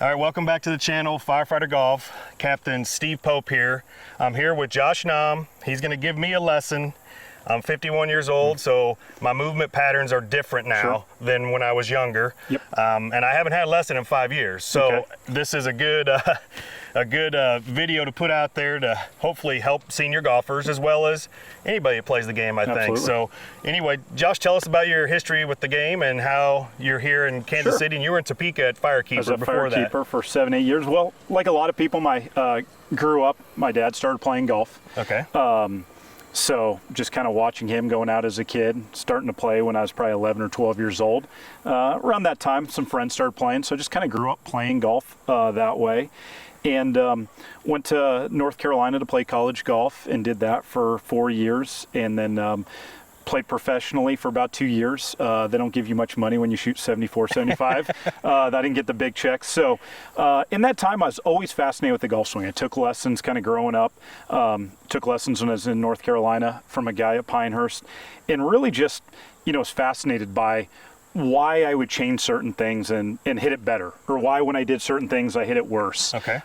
All right, welcome back to the channel, Firefighter Golf. Captain Steve Pope here. I'm here with Josh NAHM. He's gonna give me a lesson. I'm 51 years old, so my movement patterns are different now than when I was younger. Yep. And I haven't had a lesson in 5 years. So this is a good video to put out there to hopefully help senior golfers as well as anybody that plays the game, I think. So anyway, Josh, tell us about your history with the game and how you're here in Kansas City, and you were in Topeka at Firekeeper before that. Firekeeper for 7, 8 years. Well, like a lot of people, grew up, my dad started playing golf. Okay. So just kind of watching him going out as a kid, starting to play when I was probably 11 or 12 years old. Around that time, some friends started playing, so just kind of grew up playing golf that way. And went to North Carolina to play college golf and did that for 4 years, and then played professionally for about 2 years. They don't give you much money when you shoot 74, 75. I didn't get the big checks. So in that time, I was always fascinated with the golf swing. I took lessons kind of growing up, took lessons when I was in North Carolina from a guy at Pinehurst, and really just, was fascinated by why I would change certain things and hit it better, or why when I did certain things I hit it worse. Okay.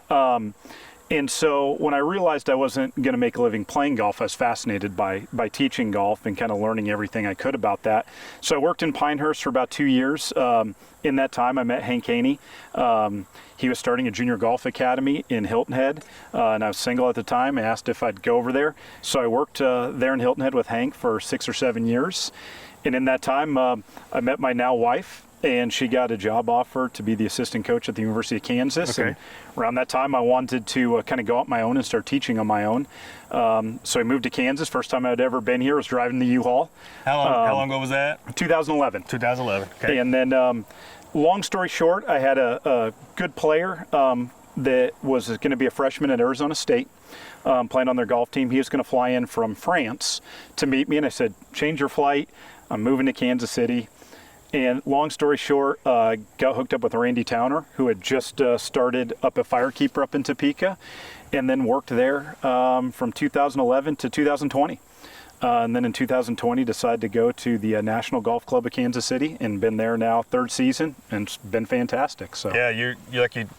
And so when I realized I wasn't going to make a living playing golf, I was fascinated by teaching golf and kind of learning everything I could about that. So I worked in Pinehurst for about 2 years. In that time, I met Haney. He was starting a junior golf academy in Hilton Head, and I was single at the time. I asked if I'd go over there. So I worked there in Hilton Head with Hank for 6 or 7 years. And in that time, I met my now wife, and she got a job offer to be the assistant coach at the University of Kansas. Okay. And around that time, I wanted to kind of go out my own and start teaching on my own. So I moved to Kansas. First time I'd ever been here was driving the U-Haul. How long ago was that? 2011. 2011. Okay. And then, long story short, I had a good player that was going to be a freshman at Arizona State. Playing on their golf team. He was going to fly in from France to meet me, and I said, change your flight. I'm moving to Kansas City. And long story short, got hooked up with Randy Towner, who had just started up at Firekeeper up in Topeka, and then worked there from 2011 to 2020. And then in 2020, decided to go to the National Golf Club of Kansas City, and been there now 3rd season, and it's been fantastic. So yeah,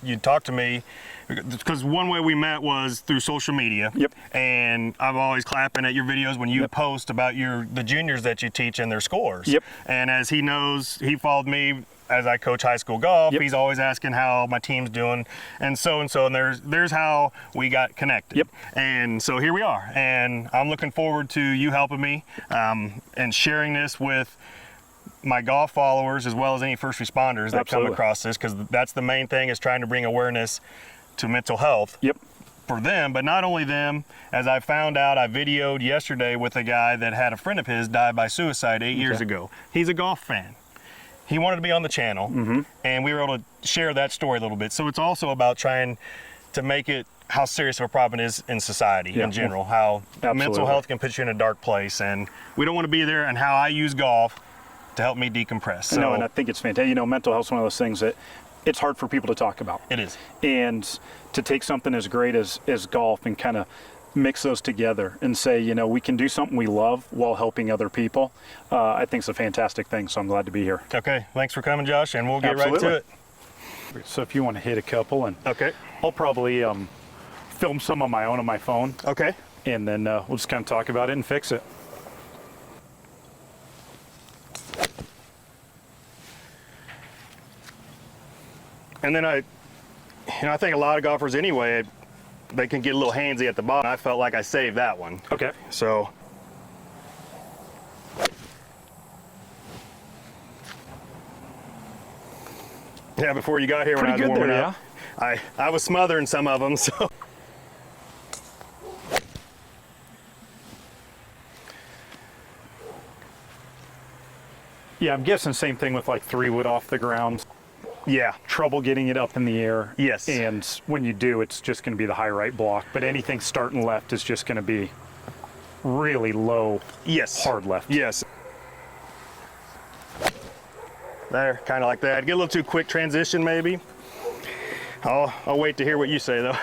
you talked to me, because one way we met was through social media. Yep. And I'm always clapping at your videos when you post about the juniors that you teach and their scores. Yep. And as he knows, he followed me as I coach high school golf. He's always asking how my team's doing, and there's how we got connected. Yep. And so here we are, and I'm looking forward to you helping me and sharing this with my golf followers as well as any first responders that come across this, because that's the main thing, is trying to bring awareness to mental health for them, but not only them. As I found out, I videoed yesterday with a guy that had a friend of his die by suicide 8 years ago. He's a golf fan. He wanted to be on the channel, and we were able to share that story a little bit. So it's also about trying to make it how serious of a problem it is in society in general, how mental health can put you in a dark place, and we don't want to be there, and how I use golf to help me decompress. So, and I think it's fantastic. Mental health is one of those things that it's hard for people to talk about. It is. And to take something as great as golf and kind of mix those together and say, we can do something we love while helping other people, I think it's a fantastic thing. So I'm glad to be here. Okay, thanks for coming, Josh, and we'll get right to it. So if you want to hit a couple, and I'll probably film some on my own on my phone. Okay. And then we'll just kind of talk about it and fix it. And then I think a lot of golfers anyway, they can get a little handsy at the bottom. I felt like I saved that one. Okay. So. Yeah, before you got here, when I was warming up, I was smothering some of them, so. Yeah, I'm guessing same thing with like 3-wood off the ground. Yeah. Trouble getting it up in the air. Yes. And when you do, it's just going to be the high right block. But anything starting left is just going to be really low, hard left. Yes. There, kind of like that. Get a little too quick transition, maybe. I'll wait to hear what you say, though.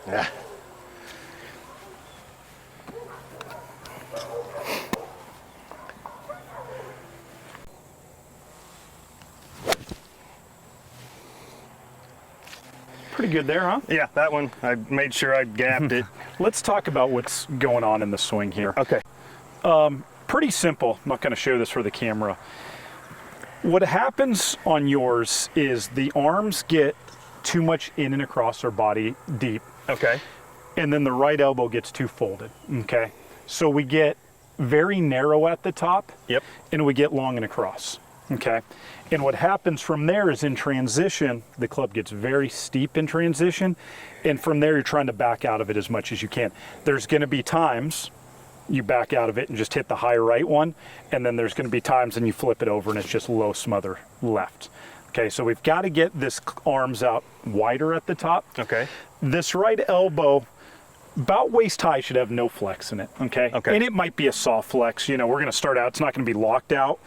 Yeah. Pretty good there, huh? Yeah, that one, I made sure I gapped it. Let's talk about what's going on in the swing here. Okay. Pretty simple. I'm not going to show this for the camera. What happens on yours is the arms get too much in and across our body deep. Okay. And then the right elbow gets too folded. Okay. So we get very narrow at the top. Yep. And we get long and across. Okay. And what happens from there is in transition, the club gets very steep in transition. And from there, you're trying to back out of it as much as you can. There's going to be times you back out of it and just hit the high right one. And then there's going to be times and you flip it over and it's just low smother left. Okay. So we've got to get this arms out wider at the top. Okay. This right elbow, about waist high, should have no flex in it. Okay. Okay. And it might be a soft flex. You know, we're going to start out, it's not going to be locked out.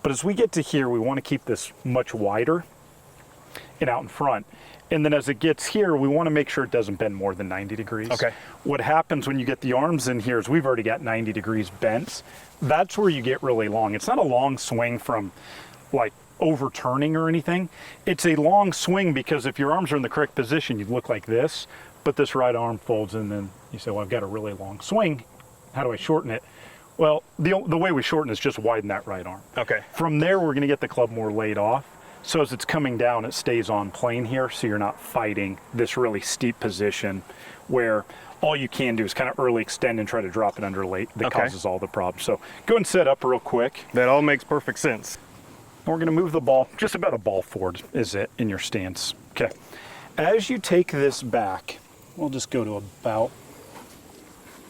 But as we get to here, we want to keep this much wider and out in front. And then as it gets here, we want to make sure it doesn't bend more than 90 degrees. Okay. What happens when you get the arms in here is we've already got 90 degrees bent. That's where you get really long. It's not a long swing from like overturning or anything. It's a long swing because if your arms are in the correct position, you'd look like this, but this right arm folds and then you say, well, I've got a really long swing. How do I shorten it? Well, the way we shorten is just widen that right arm. Okay. From there, we're going to get the club more laid off. So as it's coming down, it stays on plane here, so you're not fighting this really steep position where all you can do is kind of early extend and try to drop it under late. That causes all the problems. So go and set up real quick. That all makes perfect sense. We're going to move the ball, just about a ball forward is it in your stance. Okay. As you take this back, we'll just go to about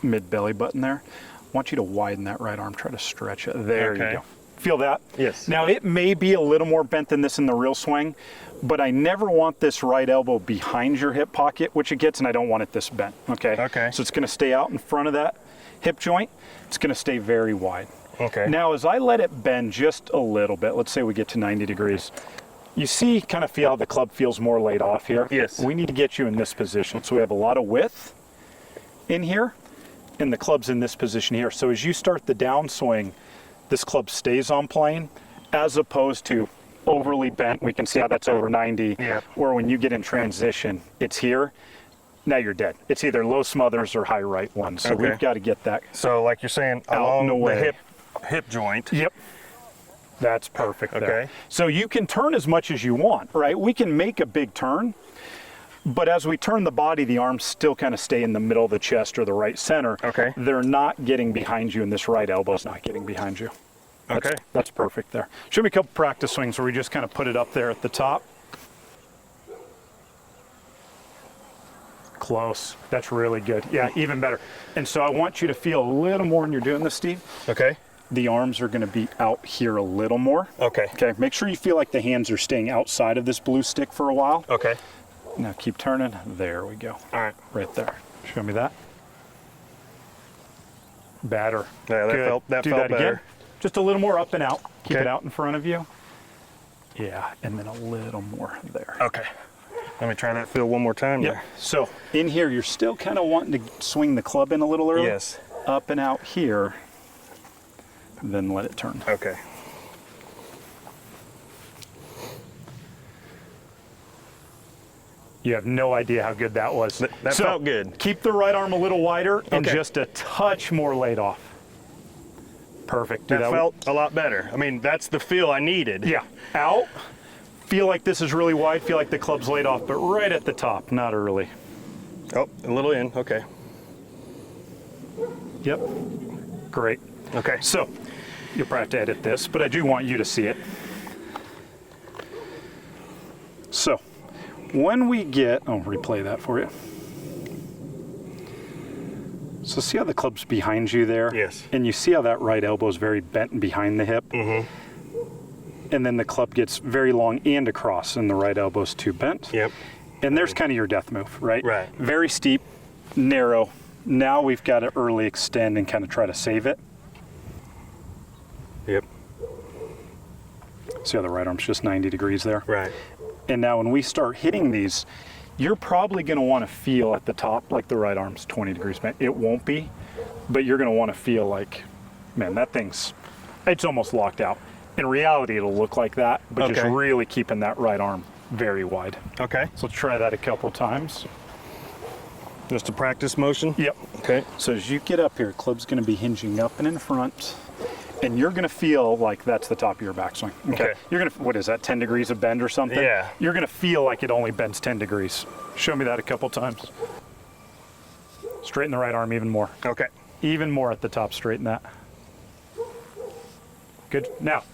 mid-belly button there. I want you to widen that right arm, try to stretch it. There you go. Feel that? Yes. Now it may be a little more bent than this in the real swing, but I never want this right elbow behind your hip pocket, which it gets, and I don't want it this bent, okay? Okay. So it's gonna stay out in front of that hip joint. It's gonna stay very wide. Okay. Now as I let it bend just a little bit, let's say we get to 90 degrees, you see, kind of feel how the club feels more laid off here? Yes. We need to get you in this position. So we have a lot of width in here, and the club's in this position here. So as you start the downswing, this club stays on plane, as opposed to overly bent. We can see how that's over 90. Yeah. Or when you get in transition, it's here. Now you're dead. It's either low smothers or high right ones. So we've got to get that. So like you're saying, Out along and the away. hip joint. Yep. That's perfect there. Okay. So you can turn as much as you want, right? We can make a big turn, but as we turn the body, the arms still kind of stay in the middle of the chest or the right center. Okay. They're not getting behind you, and this right elbow's not getting behind you. Okay. That's perfect there. Show me a couple practice swings where we just kind of put it up there at the top. Close. That's really good. Yeah, even better. And so I want you to feel a little more when you're doing this, Steve. Okay. The arms are going to be out here a little more. Okay. Okay, make sure you feel like the hands are staying outside of this blue stick for a while. Okay. Now keep turning. There we go. All right. Right there. Show me that. Better. Yeah, that Good. felt Do felt that better. again. Just a little more up and out. Keep Okay. it out in front of you. Yeah, and then a little more there. Okay. Let me try that feel one more time. Yeah. So in here, you're still kind of wanting to swing the club in a little early. Yes. Up and out here. Then let it turn. Okay. You have no idea how good that was. That So, felt good. Keep the right arm a little wider and Okay. just a touch more laid off. Perfect. Do That felt a lot better. I mean, that's the feel I needed. Yeah. Out. Feel like this is really wide. Feel like the club's laid off, but right at the top, not early. Oh, a little in. Okay. Yep. Great. Okay. So, you'll probably have to edit this, but I do want you to see it. So, when we get, I'll replay that for you. So see how the club's behind you there? Yes. And you see how that right elbow is very bent and behind the hip? Mm-hmm. And then the club gets very long and across, and the right elbow's too bent. Yep. And there's kind of your death move, right? Right. Very steep, narrow. Now we've got to early extend and kind of try to save it. Yep. See how the right arm's just 90 degrees there? Right. And now when we start hitting these, you're probably going to want to feel at the top like the right arm's 20 degrees bent. It won't be, but you're going to want to feel like, man, that thing's, it's almost locked out. In reality, it'll look like that, but just Okay. really keeping that right arm very wide. Okay. So let's try that a couple times. Just a practice motion? Yep. Okay. So as you get up here, club's going to be hinging up and in front, and you're going to feel like that's the top of your backswing. Okay. You're going to, what is that, 10 degrees of bend or something? Yeah. You're going to feel like it only bends 10 degrees. Show me that a couple times. Straighten the right arm even more. Okay. Even more at the top, straighten that. Good. Now,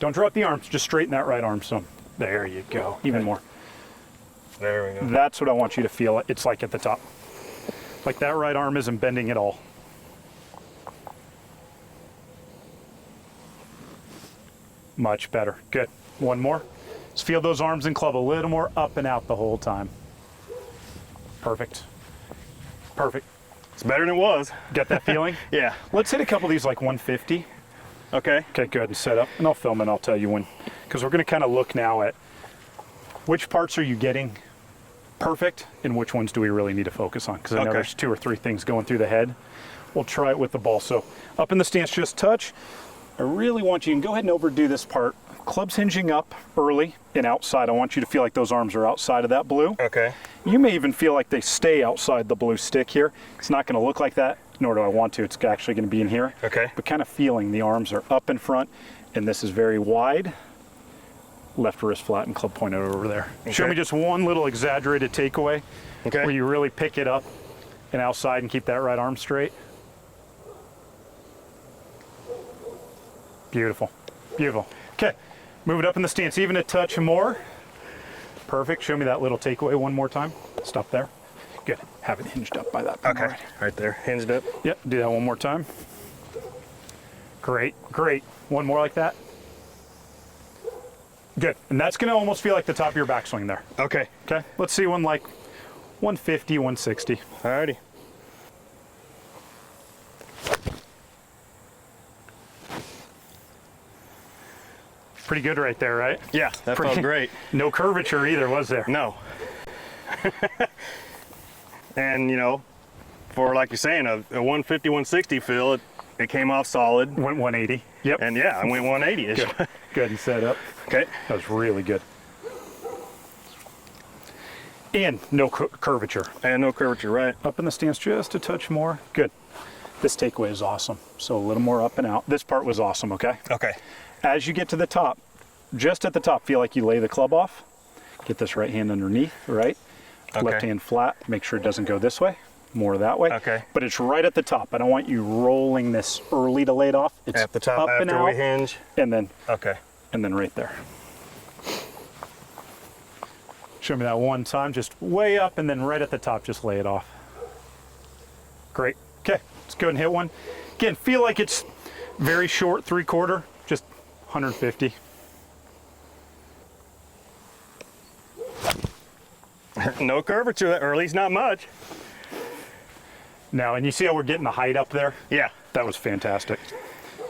don't drop the arms, just straighten that right arm some. There you go, even more. There we go. That's what I want you to feel. It's like at the top. Like that right arm isn't bending at all. Much better. Good. One more. Just feel those arms and club a little more up and out the whole time. Perfect. Perfect. It's better than it was. Get that feeling? Yeah. Let's hit a couple of these like 150. Okay. Okay, go ahead and set up, and I'll film it and I'll tell you when. Because we're going to kind of look now at which parts are you getting perfect and which ones do we really need to focus on. Because I know there's 2 or 3 things going through the head. We'll try it with the ball. So up in the stance, just touch. I really want you to go ahead and overdo this part. Club's hinging up early and outside. I want you to feel like those arms are outside of that blue. Okay. You may even feel like they stay outside the blue stick here. It's not going to look like that, nor do I want to. It's actually going to be in here. Okay. But kind of feeling the arms are up in front, and this is very wide. Left wrist flat and club pointed over there. Okay. Show me just one little exaggerated takeaway where you really pick it up and outside and keep that right arm straight. Beautiful. Beautiful. Okay. Move it up in the stance, even a touch more. Perfect. Show me that little takeaway one more time. Stop there. Good. Have it hinged up by that. Okay. Right there. Hinged up. Yep. Do that one more time. Great. Great. One more like that. Good. And that's going to almost feel like the top of your backswing there. Okay. Okay. Let's see one like 150, 160. Alrighty. Pretty good right there, right? Yeah, that felt great. No curvature either, was there? No. And, you know, for like you're saying, a 150, 160 feel, it came off solid. Went 180. Yep. And yeah, I went 180-ish. Good. Good and set up. Okay. That was really good. And no curvature. And no curvature, right. Up in the stance just a touch more. Good. This takeaway is awesome. So a little more up and out. This part was awesome, okay? Okay. As you get to the top, just at the top, feel like you lay the club off. Get this right hand underneath, right? Okay. Left hand flat. Make sure it doesn't go this way. More that way. Okay. But it's right at the top. I don't want you rolling this early to lay it off. It's at the top up and after out, we hinge. and then Okay. and then right there. Show me that one time, just way up and then right at the top, just lay it off. Great. Okay, let's go ahead and hit one. Again, feel like it's very short, 3/4, just 150. No curvature, or at least not much. Now, and you see how we're getting the height up there? Yeah. That was fantastic.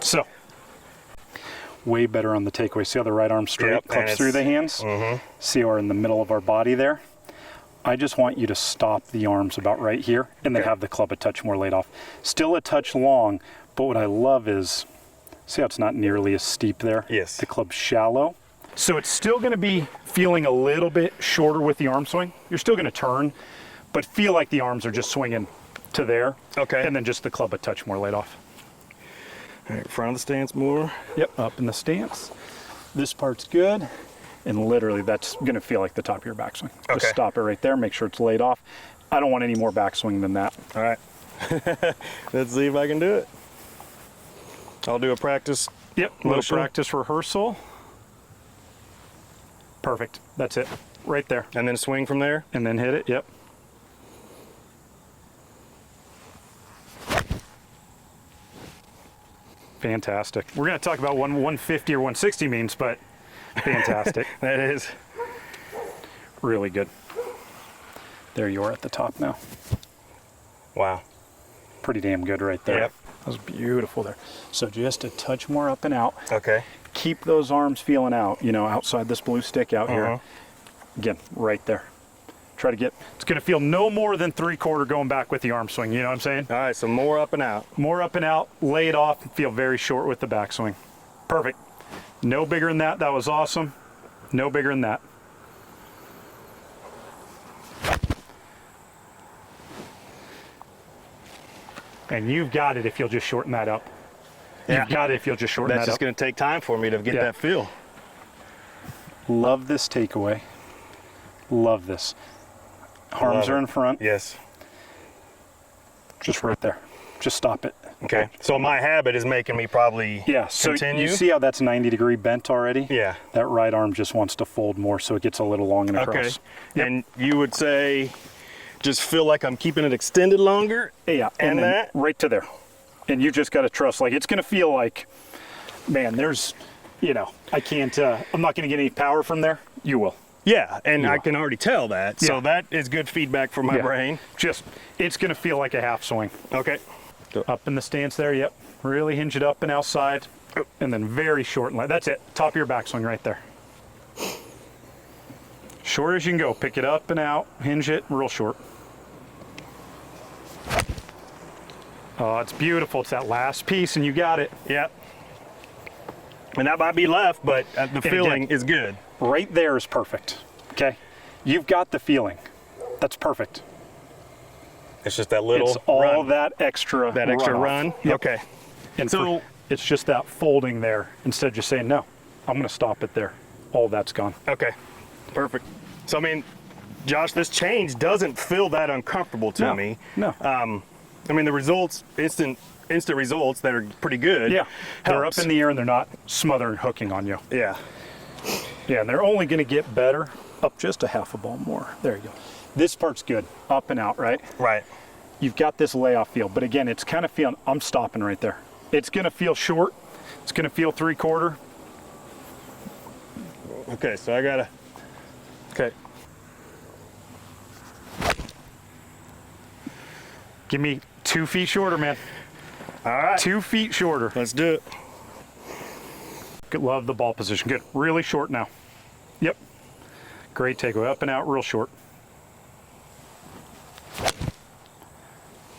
So, way better on the takeaway. See how the right arm straight Yep, clips through the hands? See how we're in the middle of our body there? I just want you to stop the arms about right here and then have the club a touch more laid off. Still a touch long, but what I love is, see how it's not nearly as steep there? Yes. The club's shallow. So it's still going to be feeling a little bit shorter with the arm swing. You're still going to turn, but feel like the arms are just swinging to there. Okay. And then just the club a touch more laid off. All right, front of the stance more. Yep, up in the stance. This part's good. And literally that's going to feel like the top of your backswing. Okay. Just stop it right there. Make sure it's laid off. I don't want any more backswing than that. All right. Let's see if I can do it. I'll do a practice. Yep, little motion. practice rehearsal. Perfect. That's it. Right there. And then swing from there. And then hit it. Yep. Fantastic. We're going to talk about what 150 or 160 means, but fantastic. That is. Really good. There you are at the top now. Wow. Pretty damn good right there. Yep. That was beautiful there. So just a touch more up and out. Okay. Keep those arms feeling out, you know, outside this blue stick out here. Again, right there. Try to get, it's going to feel no more than 3/4 going back with the arm swing, you know what I'm saying? All right, so more up and out. More up and out, lay it off, and feel very short with the backswing. Perfect. No bigger than that. That was awesome. No bigger than that. And you've got it if you'll just shorten that up. Yeah. You've got it if you'll just shorten that That's up. just going to take time for me to get that feel. Love this takeaway. Love this. Arms are in front. Yes. Just right there. Just stop it. Okay. So my habit is making me probably continue. You see how that's 90-degree bent already? Yeah. That right arm just wants to fold more, so it gets a little long and across. Okay. Yep. And you would say, just feel like I'm keeping it extended longer? Yeah. And then that? right to there. And you just got to trust, like, it's going to feel like, man, there's, I can't, I'm not going to get any power from there. You will. Yeah, and I can already tell that. Yeah. So that is good feedback for my brain. Just, it's going to feel like a half swing. Okay. Up in the stance there, yep. Really hinge it up and outside, and then very short and light. That's it. Top of your backswing right there. Short as you can go. Pick it up and out, hinge it, real short. Oh, it's beautiful. It's that last piece, and you got it. Yep. And that might be left, but the feeling is good. Right there is perfect, okay? You've got the feeling. That's perfect. It's just that little It's all run. that extra run? Yep. Okay. And so it's just that folding there instead of just saying, no, I'm going to stop it there. All that's gone. Okay. Perfect. So, I mean, Josh, this change doesn't feel that uncomfortable to me. No. I mean, the results, instant results that are pretty good. Yeah. They're up in the air and they're not smothering hooking on you. Yeah. Yeah, and they're only going to get better up just a half a ball more. There you go. This part's good. Up and out, right? Right. You've got this layoff feel, but again, it's kind of feeling, I'm stopping right there. It's going to feel short. It's going to feel 3/4. Okay, so I got to, okay. Give me 2 feet shorter, man. All right. 2 feet shorter. Let's do it. Good, love the ball position. Good. Really short now. Yep. Great takeaway. Up and out, real short.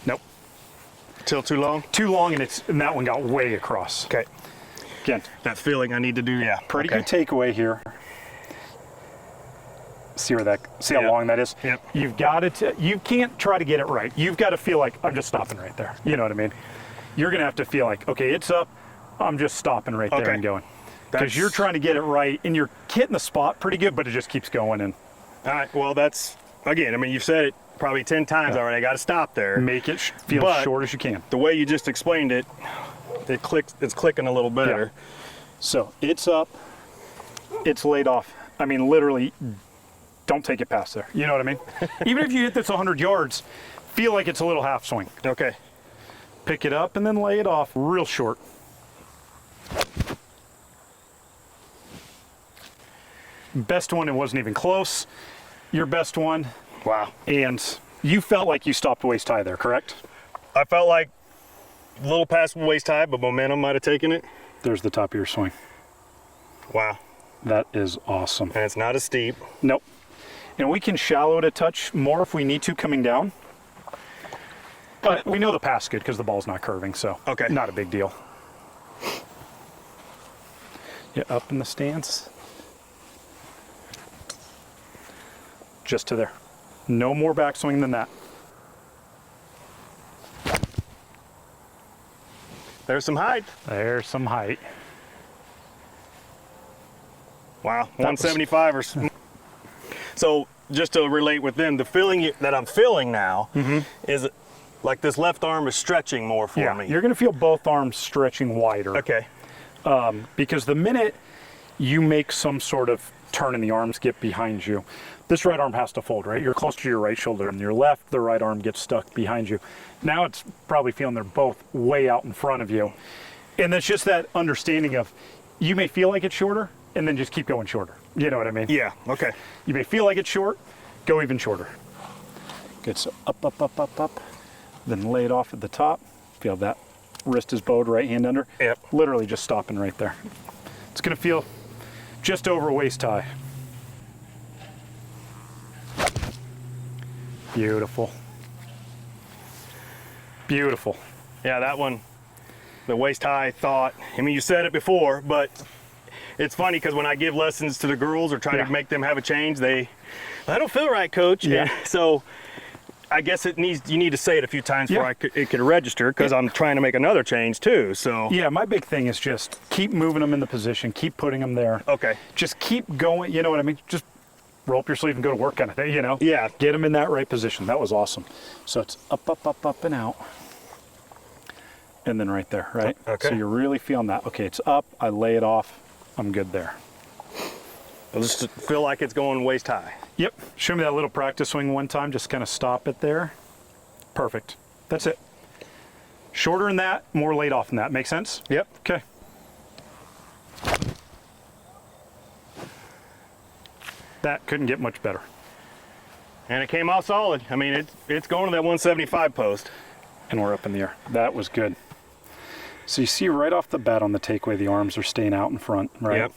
Nope. Till too long? Too long, and that one got way across. Okay. Again, That feeling I need to do, yeah. pretty good takeaway here. See how long that is? Yep. You've got it. You can't try to get it right. You've got to feel like, I'm just stopping right there. You know what I mean? You're going to have to feel like, okay, it's up. I'm just stopping right there and going. Because you're trying to get it right, and you're hitting the spot pretty good, but it just keeps going. And all right, well, that's, again, I mean, you've said it probably 10 times already. I got to stop there. Make it feel short as you can. The way you just explained it, it's clicking a little better. Yeah. So it's up, it's laid off. I mean, literally, don't take it past there. You know what I mean? Even if you hit this 100 yards, feel like it's a little half swing. Okay. Pick it up and then lay it off real short. Best one, it wasn't even close. Your best one. Wow. And you felt like you stopped waist high there, correct? I felt like a little past waist high, but momentum might have taken it. There's the top of your swing. Wow. That is awesome. And it's not as steep. Nope. And we can shallow it a touch more if we need to coming down. But we know the path's good because the ball's not curving, so not a big deal. Yeah, up in the stance. Just to there. No more backswing than that. There's some height. There's some height. Wow, 175 or so. Just to relate with them, the feeling that I'm feeling now is like this left arm is stretching more for me. You're going to feel both arms stretching wider. Okay. Because the minute you make some sort of turn and the arms get behind you, this right arm has to fold, right? You're close to your right shoulder, and your left, the right arm gets stuck behind you. Now it's probably feeling they're both way out in front of you. And that's just that understanding of, you may feel like it's shorter, and then just keep going shorter. You know what I mean? Yeah, okay. You may feel like it's short, go even shorter. Good, so up, up, up, up, up. Then lay it off at the top. Feel that wrist is bowed, right hand under. Yep. Literally just stopping right there. It's gonna feel just over waist high. Beautiful. Beautiful. Yeah, that one, the waist high thought, I mean, you said it before, but it's funny because when I give lessons to the girls or try to make them have a change, they don't feel right, coach. Yeah. So I guess you need to say it a few times Yeah. before it could register, because I'm trying to make another change too. So Yeah, my big thing is just keep moving them in the position, keep putting them there. okay. Just keep going, you know what I mean? Just roll up your sleeve and go to work kind of thing, you know? Yeah. Get them in that right position. That was awesome. So it's up, up, up, up, and out. And then right there, right? Okay. So you're really feeling that. Okay, it's up, I lay it off, I'm good there. I just feel like it's going waist high. Yep. Show me that little practice swing one time. Just kind of stop it there. Perfect. That's it. Shorter than that, more laid off than that. Make sense? Yep. Okay. That couldn't get much better. And it came off solid. I mean, it's going to that 175 post. And we're up in the air. That was good. So you see right off the bat on the takeaway, the arms are staying out in front, right? Yep.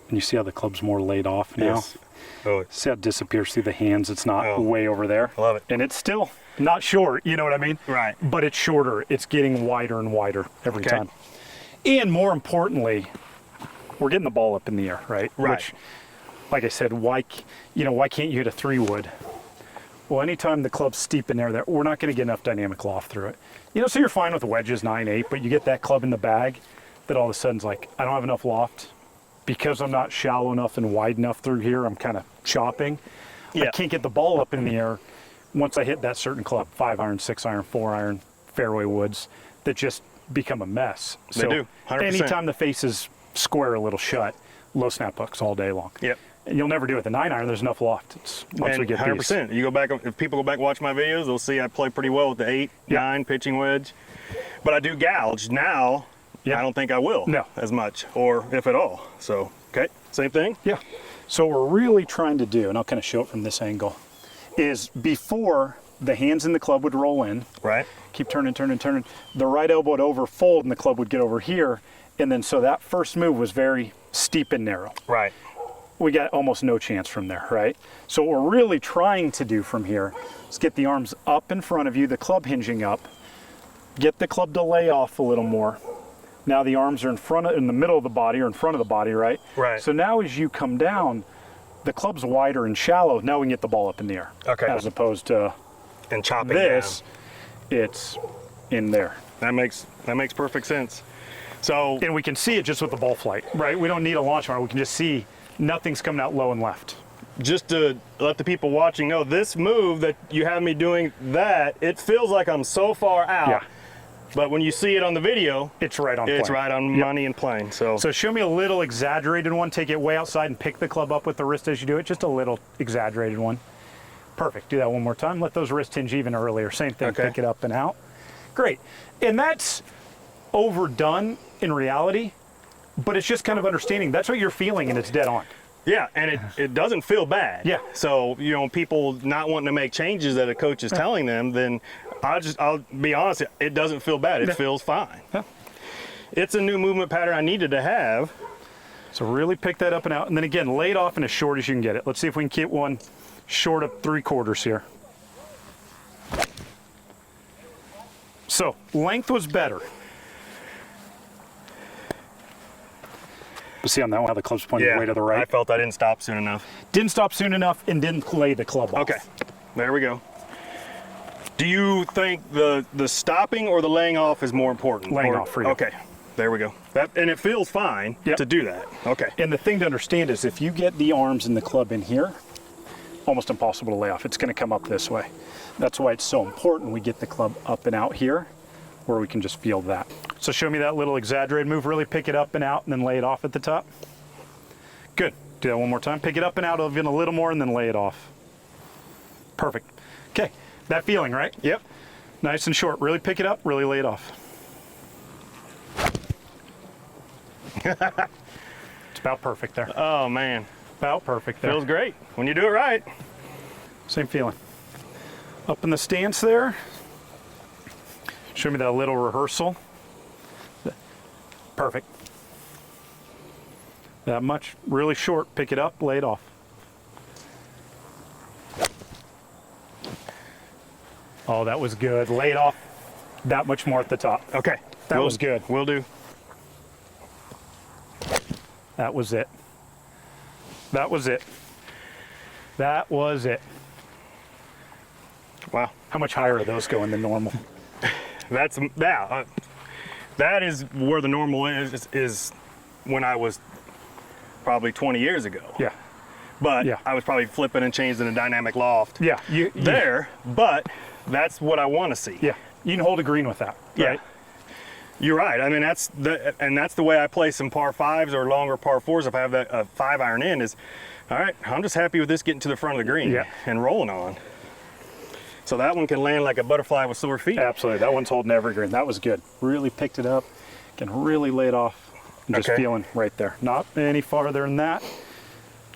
And you see how the club's more laid off now? Yes. Oh, See how it disappears through the hands? It's not way over there. I love it. And it's still not short, you know what I mean? Right. But it's shorter. It's getting wider and wider every Okay. time. And more importantly, we're getting the ball up in the air, right? Right. Which, like I said, why can't you hit a 3-wood? Well, anytime the club's steep in there, we're not going to get enough dynamic loft through it. You know, so you're fine with wedges, 9/8, but you get that club in the bag that all of a sudden's like, I don't have enough loft. Because I'm not shallow enough and wide enough through here, I'm kind of chopping. Yeah. I can't get the ball up in the air once I hit that certain club, 5-iron, 6-iron, 4-iron, fairway woods, that just become a mess. They do, 100%. Anytime the face is square, a little shut, low snap hooks all day long. Yep. And you'll never do it with the 9-iron. There's enough loft. It's once we And get 100%. these. You go back, if people go back and watch my videos, they'll see I play pretty well with the 8, Yeah. 9 pitching wedge. But I do gouge now. Yeah. I don't think I will No. as much, or if at all. So, okay, same thing. Yeah. So what we're really trying to do, and I'll kind of show it from this angle, is before the hands in the club would roll in, Right. keep turning, turning, turning, the right elbow would overfold and the club would get over here. And then so that first move was very steep and narrow. Right. We got almost no chance from there, right? So what we're really trying to do from here is get the arms up in front of you, the club hinging up, get the club to lay off a little more. Now the arms are in the middle of the body or in front of the body, right? Right. So now as you come down, the club's wider and shallow. Now we can get the ball up in the air. Okay. As opposed to And chopping this, it's in there. down. That makes perfect sense. So, And we can see it just with the ball flight, right? We don't need a launch mark. We can just see nothing's coming out low and left. just to let the people watching know, this move that you have me doing, it feels like I'm so far out. Yeah. But when you see it on the video, It's right on it's plane. right on Yep. money and plane. So show me a little exaggerated one. Take it way outside and pick the club up with the wrist as you do it. Just a little exaggerated one. Perfect. Do that one more time. Let those wrists hinge even earlier. Same thing. Okay. Pick it up and out. Great. And that's overdone in reality, but it's just kind of understanding. That's what you're feeling, and it's dead on. yeah, and it doesn't feel bad. Yeah. So, people not wanting to make changes that a coach is telling them, then I'll be honest, it doesn't feel bad. It Yeah. feels fine. Yeah. It's a new movement pattern I needed to have. So really pick that up and out. And then again, lay it off in as short as you can get it. Let's see if we can get one short of 3/4 here. So length was better. But see on that one how the club's pointing way to the I right? felt I didn't stop soon enough. Didn't stop soon enough and didn't lay the club off. Okay, there we go. Do you think the stopping or the laying off is more important? Laying off for you. Okay, there we go. And it feels fine Yep. to do that. Okay. And the thing to understand is if you get the arms and the club in here, almost impossible to lay off. It's going to come up this way. That's why it's so important we get the club up and out here where we can just feel that. So show me that little exaggerated move. Really pick it up and out and then lay it off at the top. Good. Do that one more time. Pick it up and out even a little more and then lay it off. Perfect. Okay. That feeling, right? Yep. Nice and short. Really pick it up, really lay it off. It's about perfect there. Oh man, About perfect there. feels great when you do it right. Same feeling. Up in the stance there. Show me that little rehearsal. Perfect. That much. Really short. Pick it up, lay it off. Oh, that was good. Lay it off that much more at the top. Okay. That was good. Will do. That was it. That was it. That was it. Wow. How much higher are those going than normal? That is where the normal is when I was probably 20 years ago. Yeah. But Yeah. I was probably flipping and changing a dynamic loft. Yeah. But that's what I want to see. Yeah. You can hold a green with that. Right? Yeah. You're right. I mean, that's the way I play some par 5s or longer par 4s. If I have that 5-iron in, is all right. I'm just happy with this getting to the front of the green and rolling on. So that one can land like a butterfly with sore feet. Absolutely. That one's holding every green. That was good. Really picked it up. Can really lay it off. And just feeling right there. Not any farther than that.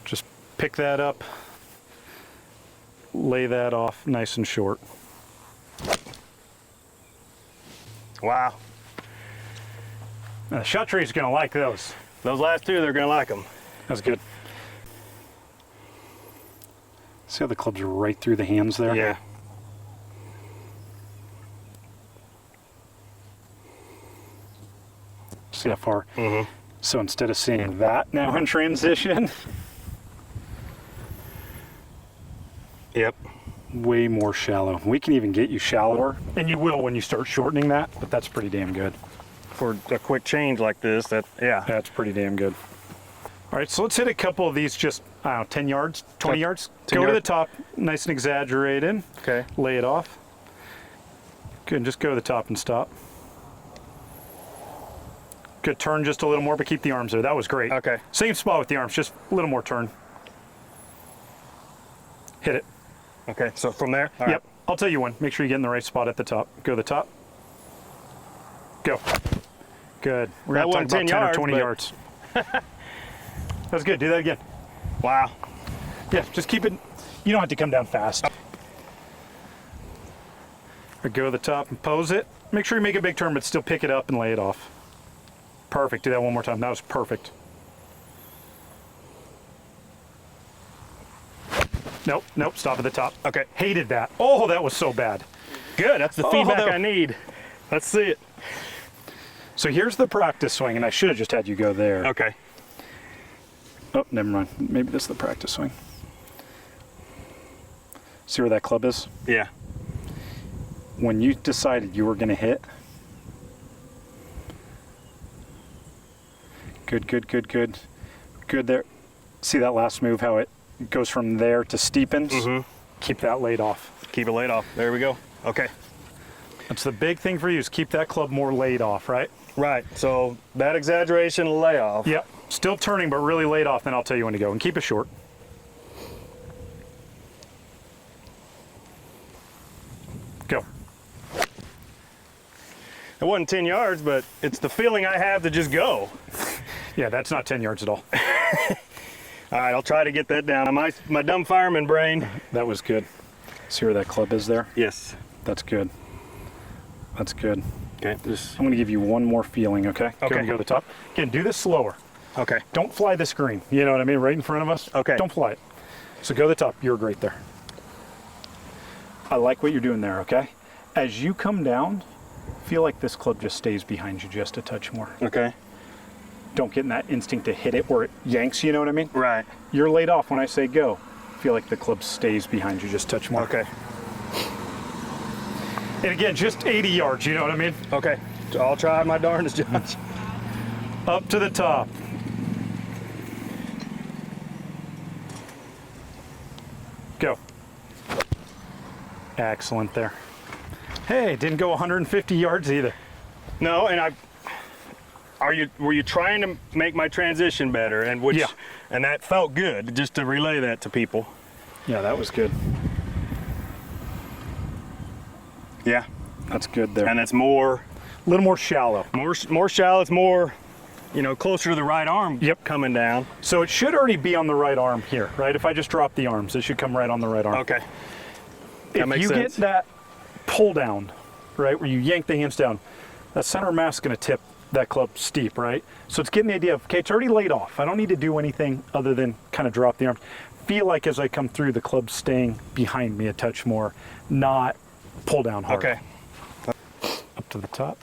Just pick that up. Lay that off nice and short. Wow. Now, the shot tree is going to like those. Those last two, they're going to like them. That's good. See how the club's right through the hands there? Yeah. See how far? Mm-hmm. So instead of seeing that now in transition, Yep. way more shallow. We can even get you shallower, and you will when you start shortening that, but that's pretty damn good. For a quick change like this, That's pretty damn good. All right, so let's hit a couple of these just, I don't know, 10 yards, 20 yards. 10 Go to yards. the top, nice and exaggerated. Okay. Lay it off. Good, and just go to the top and stop. Good, turn just a little more, but keep the arms there. That was great. Okay. Same spot with the arms, just a little more turn. Hit it. Okay, so from there? All Yep. I'll tell you when. Make sure you get in the right spot at the top. Go to the top. Go. Good. We're That going to talk wasn't about 10 10 or 20 yards, yards. That's good. Do that again. Wow. Yeah, just keep it. You don't have to come down fast. Or go to the top and pose it. Make sure you make a big turn, but still pick it up and lay it off. Perfect. Do that one more time. That was perfect. Nope, nope. Stop at the top. Okay. Hated that. Oh, that was so bad. Good. That's the feedback I need. Let's see it. So here's the practice swing, and I should have just had you go there. Okay. Oh, never mind. Maybe this is the practice swing. See where that club is? Yeah. When you decided you were going to hit. Good, good, good, good. Good there. See that last move, how it goes from there to steepens? Mm-hmm. Keep that laid off. Keep it laid off. There we go. Okay. That's the big thing for you, is keep that club more laid off, right? Right. So that exaggeration layoff. Yep. Still turning, but really laid off. Then I'll tell you when to go. And keep it short. Go. It wasn't 10 yards, but it's the feeling I have to just go. Yeah, that's not 10 yards at all. All right, I'll try to get that down. My dumb fireman brain. That was good. See where that club is there? Yes. That's good. That's good. Okay. Just I'm going to give you one more feeling, okay? Okay. Go to the top. Again, do this slower. okay. Don't fly the screen. You know what I mean? Right in front of us. Okay. Don't fly it. So go to the top. You're great there. I like what you're doing there, okay? As you come down, feel like this club just stays behind you just a touch more. Okay. Don't get in that instinct to hit it where it yanks, you know what I mean? Right. You're laid off when I say go. Feel like the club stays behind you just a touch more. Okay. And again, just 80 yards, you know what I mean? Okay. So I'll try my darndest, Josh. Up to the top. Go. Excellent there. Hey, didn't go 150 yards either. No, and were you trying to make my transition better? And Yeah. And that felt good, just to relay that to people. Yeah, that was good. Yeah. That's good there. And that's more A little more shallow. more shallow. It's more, closer to the right arm. Yep. Coming down. So it should already be on the right arm here, right? If I just drop the arms, it should come right on the right arm. Okay. If makes you sense. get that pull down, right, where you yank the hands down, that center mass is going to tip that club steep, right? So it's getting the idea of, okay, it's already laid off. I don't need to do anything other than kind of drop the arms. Feel like as I come through, the club's staying behind me a touch more, not pull down hard. Okay. Up to the top.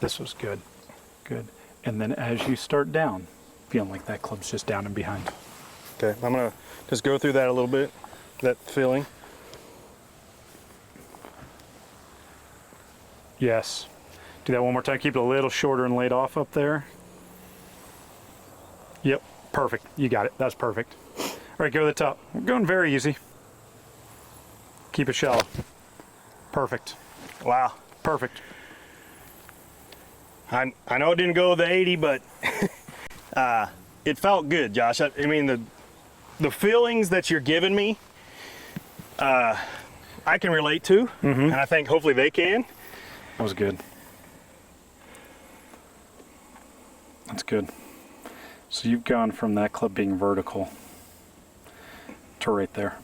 This was good. Good. And then as you start down, feeling like that club's just down and behind. Okay. I'm gonna just go through that a little bit. That feeling. Yes. Do that one more time. Keep it a little shorter and laid off up there. Yep, perfect. You got it. That's perfect. All right, go to the top. We're going very easy. Keep it shallow. Perfect. Wow. Perfect. I know it didn't go the 80, but it felt good, Josh. I mean, the feelings that you're giving me, I can relate to, and I think hopefully they can. That was good. That's good. So you've gone from that club being vertical to right there.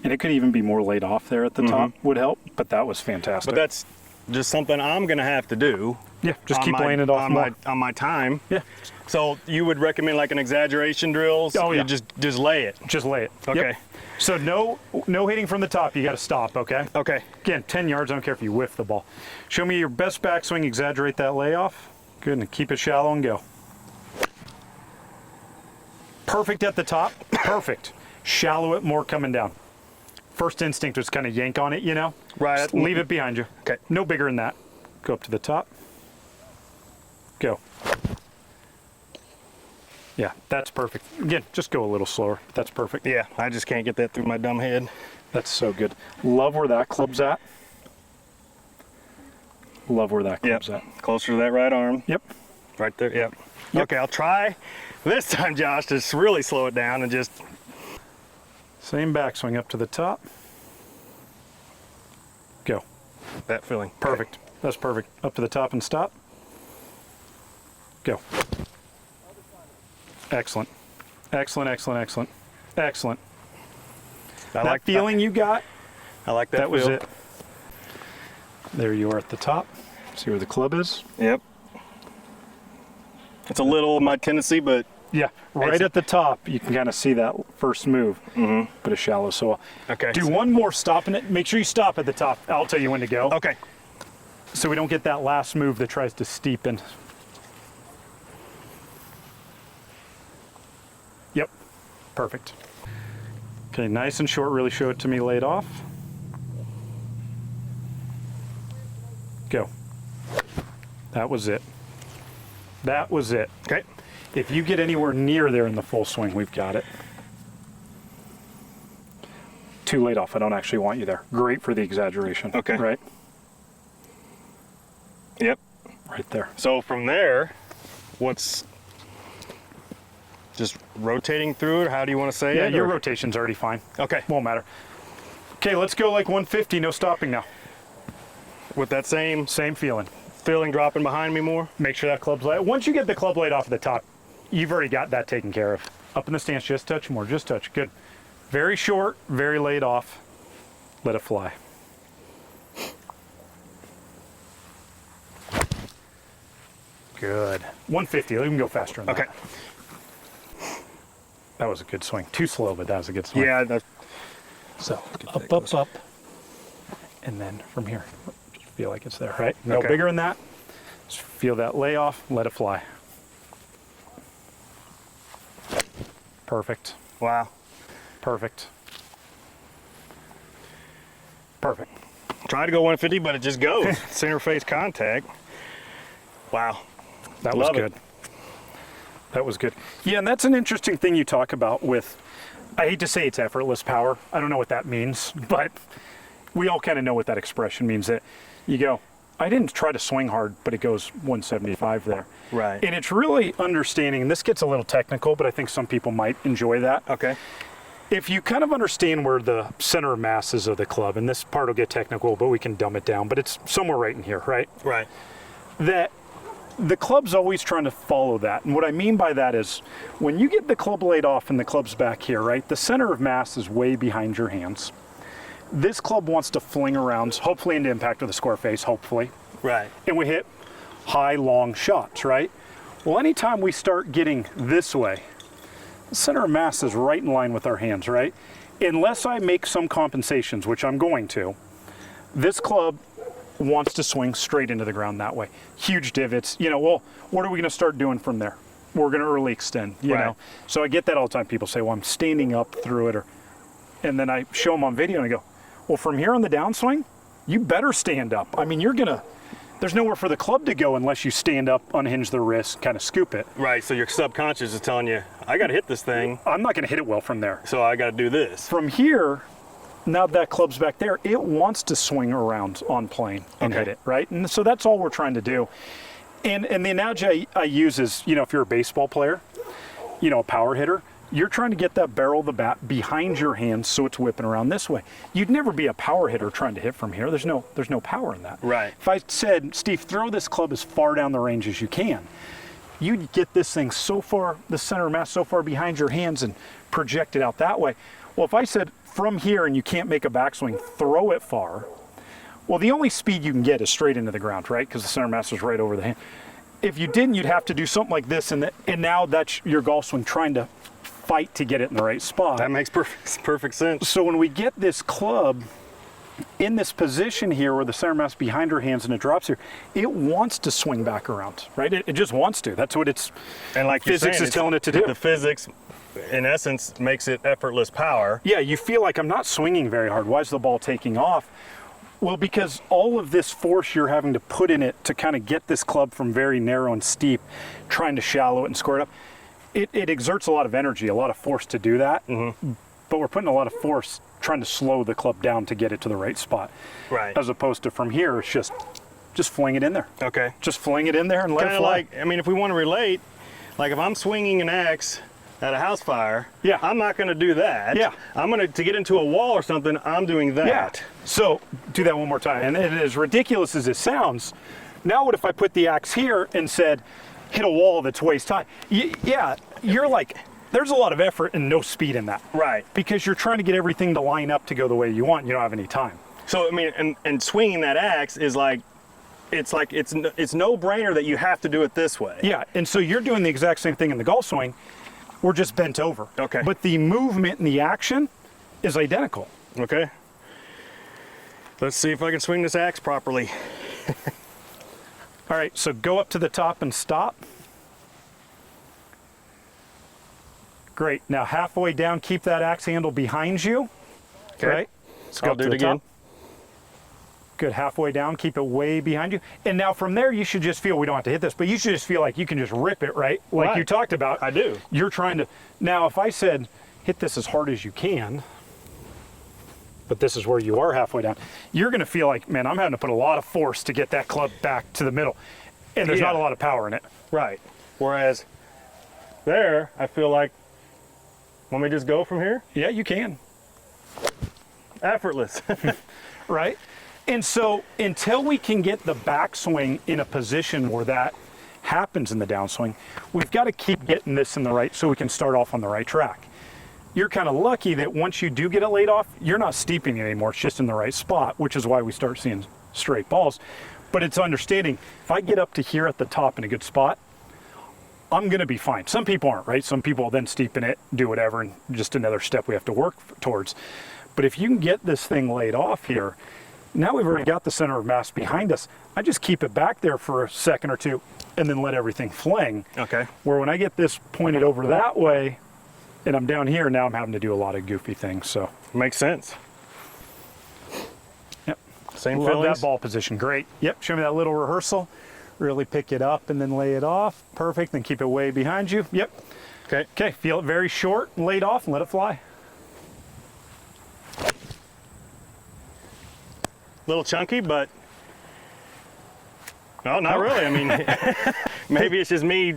And it could even be more laid off there at the top would help, but that was fantastic. But that's just something I'm going to have to do. Yeah, just keep laying it off more. On my time. Yeah. So you would recommend like an exaggeration drill? Oh, yeah. You just lay it. Just lay it. Okay. Yep. So no hitting from the top. You got to stop, okay? Okay. Again, 10 yards. I don't care if you whiff the ball. Show me your best backswing. Exaggerate that layoff. Good, and keep it shallow and go. Perfect at the top. Perfect. Shallow it, more coming down. First instinct was kind of yank on it, you know? Right. Just leave it behind you. Okay. No bigger than that. Go up to the top. Go. Yeah, that's perfect. Again, just go a little slower. That's perfect. Yeah, I just can't get that through my dumb head. That's so good. Love where that club's at. Love where that club's at. Closer to that right arm. Yep. Right there, yep. Okay, I'll try this time, Josh, to really slow it down and just... Same backswing up to the top. Go. That feeling. Perfect. Okay. That's perfect. Up to the top and stop. Go. Excellent. Excellent, excellent, excellent. Excellent. I that like feeling you got. I like that. That was it. There you are at the top. See where the club is? Yep. It's a little my tendency, but yeah, right at the top, you can kind of see that first move, but it's shallow. So okay. Do one more stopping it. Make sure you stop at the top. I'll tell you when to go. Okay. So we don't get that last move that tries to steepen. Yep, perfect. Okay, nice and short. Really show it to me laid off. Go. That was it. That was it. Okay. If you get anywhere near there in the full swing, we've got it. Too laid off. I don't actually want you there. Great for the exaggeration. Okay. Right? Yep. Right there. So from there, what's just rotating through it? How do you want to say it? Yeah, your rotation's already fine. Okay. Won't matter. Okay, let's go like 150, no stopping now. With that same feeling dropping behind me more. Make sure that club's laid. Once you get the club laid off at the top, you've already got that taken care of. Up in the stance, just touch more, just touch. Good. Very short, very laid off. Let it fly. Good. 150. We can go faster than that. That was a good swing. Too slow, but that was a good swing. Yeah. So up. And then from here, just feel like it's there, right? No bigger than that. Just feel that layoff, let it fly. Perfect. Wow. Perfect. Perfect. Try to go 150, but it just goes. Center face contact. Wow. That was good. That was good. Yeah, and that's an interesting thing you talk about with, I hate to say it's effortless power. I don't know what that means, but we all kind of know what that expression means. That you go, I didn't try to swing hard, but it goes 175 there. Right. And it's really understanding, and this gets a little technical, but I think some people might enjoy that. Okay. If you kind of understand where the center of mass is of the club, and this part will get technical, but we can dumb it down, but it's somewhere right in here, right? Right. That the club's always trying to follow that. And what I mean by that is when you get the club laid off and the club's back here, right, the center of mass is way behind your hands. This club wants to fling around, hopefully into impact with a square face, hopefully. Right. And we hit high, long shots, right? Well, anytime we start getting this way, the center of mass is right in line with our hands, right? Unless I make some compensations, which I'm going to, this club wants to swing straight into the ground that way. Huge divots. You know, well, what are we going to start doing from there? We're going to early extend, you know? So I get that all the time. People say, well, I'm standing up through it. And then I show them on video and I go, well, from here on the downswing, you better stand up. I mean, there's nowhere for the club to go unless you stand up, unhinge the wrist, kind of scoop it. Right, so your subconscious is telling you, I got to hit this thing. I'm not going to hit it well from there. So I got to do this. From here, now that club's back there, it wants to swing around on plane and hit it, right? And so that's all we're trying to do. And the analogy I use is, if you're a baseball player, a power hitter, you're trying to get that barrel of the bat behind your hands so it's whipping around this way. You'd never be a power hitter trying to hit from here. There's no power in that. Right. If I said, Steve, throw this club as far down the range as you can, you'd get this thing so far, the center of mass so far behind your hands and project it out that way. Well, if I said from here and you can't make a backswing, throw it far, well, the only speed you can get is straight into the ground, right? Because the center of mass is right over the hand. If you didn't, you'd have to do something like this, and now that's your golf swing trying to fight to get it in the right spot. That makes perfect sense. So when we get this club in this position here where the center mass behind her hands and it drops here, it wants to swing back around, right? It just wants to. That's what its physics is telling it to do. The physics, in essence, makes it effortless power. Yeah, you feel like I'm not swinging very hard. Why is the ball taking off? Well, because all of this force you're having to put in it to kind of get this club from very narrow and steep, trying to shallow it and square it up, it exerts a lot of energy, a lot of force to do that. Mm-hmm. But we're putting a lot of force trying to slow the club down to get it to the right spot. Right. As opposed to from here, it's just fling it in there. Okay. Just fling it in there and let it fly. If we want to relate, like if I'm swinging an axe at a house fire, yeah, I'm not going to do that. Yeah. I'm going to get into a wall or something, I'm doing that. Yeah. So do that one more time. And as ridiculous as it sounds, now what if I put the axe here and said, hit a wall that's waist high? Yeah, you're like, there's a lot of effort and no speed in that. Right. Because you're trying to get everything to line up to go the way you want. You don't have any time. So, I mean, and swinging that axe is it's no brainer that you have to do it this way. Yeah, and so you're doing the exact same thing in the golf swing. We're just bent over. Okay. But the movement and the action is identical. Okay. Let's see if I can swing this axe properly. All right, so go up to the top and stop. Great. Now halfway down, keep that axe handle behind you. Okay. Right? Let's go do it again. Top. Good. Halfway down, keep it way behind you. And now from there, you should just feel, we don't have to hit this, but you should just feel like you can just rip it, right? Like you talked about. I do. You're trying to. Now, if I said, hit this as hard as you can, but this is where you are halfway down, you're going to feel like, man, I'm having to put a lot of force to get that club back to the middle. And there's not a lot of power in it. Right. Whereas there, I feel like, want me to just go from here? Yeah, you can. Effortless. Right? And so until we can get the backswing in a position where that happens in the downswing, we've got to keep getting this in the right so we can start off on the right track. You're kind of lucky that once you do get it laid off, you're not steeping it anymore. It's just in the right spot, which is why we start seeing straight balls. But it's understanding, if I get up to here at the top in a good spot, I'm going to be fine. Some people aren't, right? Some people then steepen it, do whatever, and just another step we have to work towards. But if you can get this thing laid off here, now we've already got the center of mass behind us. I just keep it back there for a second or two and then let everything fling. Okay. Where when I get this pointed over that way and I'm down here, now I'm having to do a lot of goofy things. So makes sense. Yep. Same Love feelings. that ball position. Great. Yep. Show me that little rehearsal. Really pick it up and then lay it off. Perfect. Then keep it way behind you. Yep. Okay. Okay. Feel it very short and laid off and let it fly. Little chunky, but no, not really. I mean, maybe it's just me,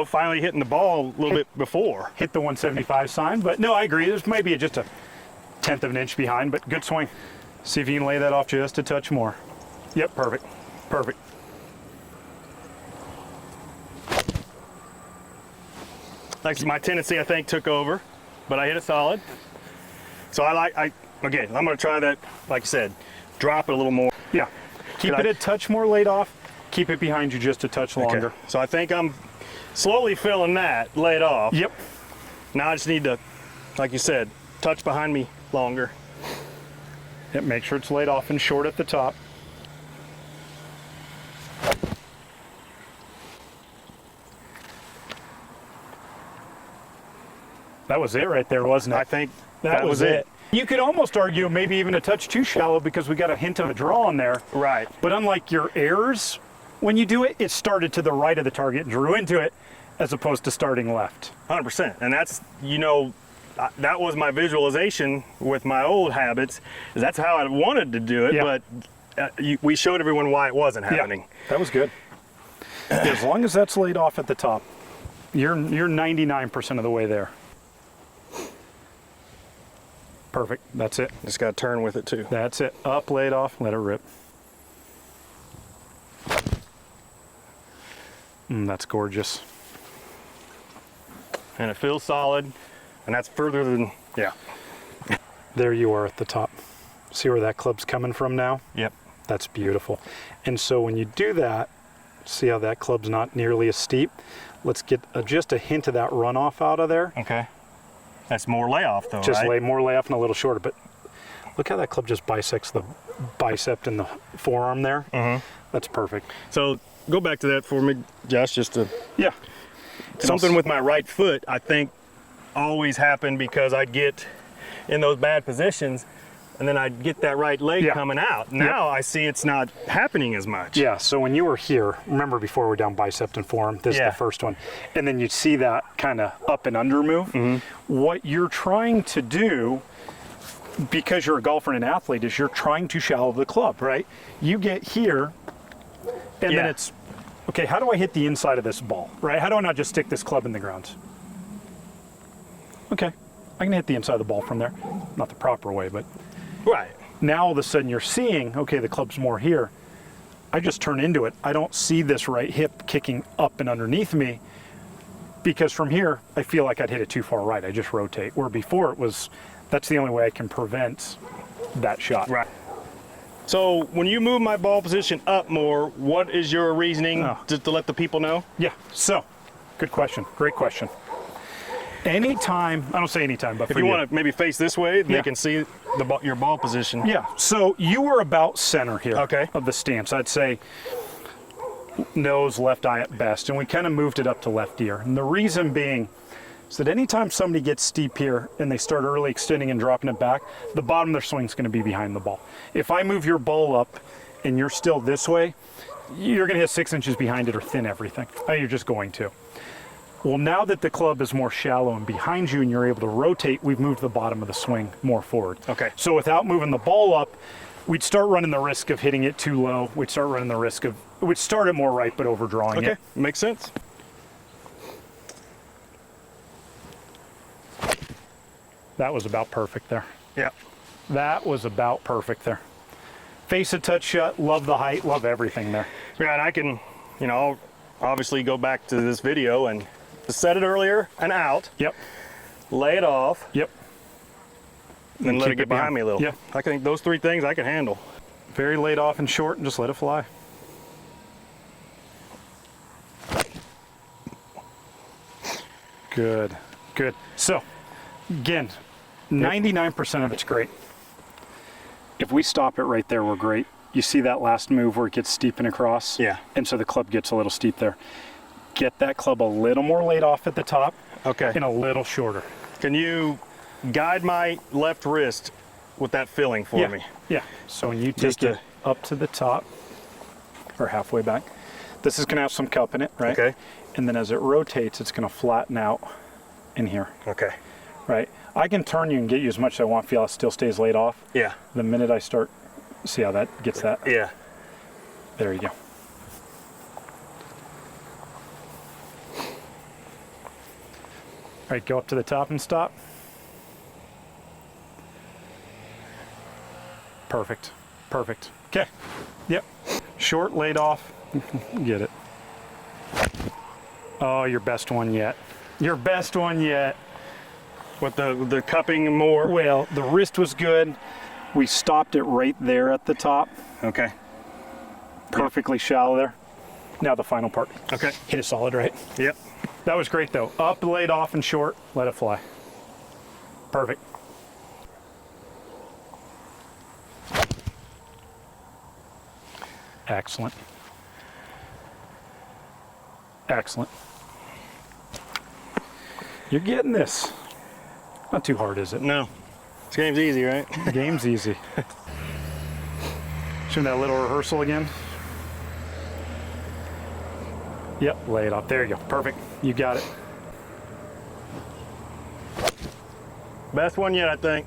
finally hitting the ball a little bit before. Hit the 175 sign, but no, I agree. There's maybe just a 1/10 of an inch behind, but good swing. See if you can lay that off just a touch more. Yep, perfect. Perfect. Like my tendency, I think, took over, but I hit it solid. So again, I'm going to try that, like you said, drop it a little more. Yeah. Keep it a touch more laid off. Keep it behind you just a touch longer. Okay. So I think I'm slowly feeling that laid off. Yep. Now I just need to, like you said, touch behind me longer. Yep, make sure it's laid off and short at the top. That was it right there, wasn't it? I think that was it. You could almost argue maybe even a touch too shallow because we got a hint of a draw on there. Right. But unlike your errors, when you do it, it started to the right of the target and drew into it as opposed to starting left. 100%. And that's, you know, that was my visualization with my old habits. That's how I wanted to do it, Yeah. but we showed everyone why it wasn't happening. Yeah, that was good. As long as that's laid off at the top, you're 99% of the way there. Perfect. That's it. Just got to turn with it too. That's it. Up, laid off, let it rip. That's gorgeous. And it feels solid, and that's further than, yeah. There you are at the top. See where that club's coming from now? Yep. That's beautiful. And so when you do that, see how that club's not nearly as steep? Let's get just a hint of that runoff out of there. Okay. That's more layoff though, Just right? more layoff and a little shorter, but look how that club just bisects the bicep and the forearm there. Mm-hmm. That's perfect. So go back to that for me, Josh, just to... Yeah. Something with my right foot, I think, always happened because I'd get in those bad positions and then I'd get that right leg coming out. Now I see it's not happening as much. Yeah, so when you were here, remember before we're down bicep and forearm, this is the first one, and then you'd see that kind of up and under move. Mm-hmm. What you're trying to do, because you're a golfer and an athlete, is you're trying to shallow the club, right? You get here, and then it's, okay, how do I hit the inside of this ball, right? How do I not just stick this club in the ground? Okay, I can hit the inside of the ball from there. Not the proper way, but... Right. Now all of a sudden you're seeing, okay, the club's more here. I just turn into it. I don't see this right hip kicking up and underneath me because from here, I feel like I'd hit it too far right. I just rotate. Where before it was, that's the only way I can prevent that shot. Right. So when you move my ball position up more, what is your reasoning just to let the people know? Yeah, so good question. Great question. Anytime, I don't say anytime, but if you want to maybe face this way, they can see your ball position. Yeah, so you were about center here of the stance. I'd say nose, left eye at best, and we kind of moved it up to left ear. And the reason being is that anytime somebody gets steep here and they start early extending and dropping it back, the bottom of their swing is going to be behind the ball. If I move your ball up and you're still this way, you're going to hit 6 inches behind it or thin everything. You're just going to. Well, now that the club is more shallow and behind you and you're able to rotate, we've moved the bottom of the swing more forward. Okay. So without moving the ball up, we'd start running the risk of hitting it too low. We'd start running the risk of, we'd start it more right, but overdrawing it. Okay, makes sense. That was about perfect there. Yeah. That was about perfect there. Face a touch shut, love the height, love everything there. Yeah, and I can, you know, I'll obviously go back to this video and set it earlier and out. Yep. Lay it off. Yep. And let it get behind me a little. Yeah. I think those 3 things I can handle. Very laid off and short and just let it fly. Good, good. So, again, 99% of it's great. If we stop it right there, we're great. You see that last move where it gets steep and across? Yeah. And so the club gets a little steep there. Get that club a little more laid off at the top. Okay. And a little shorter. Can you guide my left wrist with that filling for me? Yeah. So when you take it up to the top, or halfway back, this is going to have some cup in it, right? Okay. And then as it rotates, it's going to flatten out in here. Okay. Right? I can turn you and get you as much as I want, feel it still stays laid off. Yeah. The minute I start, see how that gets that? Yeah. There you go. All right, go up to the top and stop. Perfect. Perfect. Okay. Yep. Short, laid off. Get it. Oh, your best one yet. Your best one yet. With the cupping more? Well, the wrist was good. We stopped it right there at the top. Okay. Perfectly shallow there. Now the final part. Okay. Hit it solid right. Yep. That was great though. Up, laid off and short, let it fly. Perfect. Excellent. Excellent. You're getting this. Not too hard, is it? No. This game's easy, right? The game's easy. Show that little rehearsal again. Yep, lay it off. There you go. Perfect. You got it. Best one yet, I think.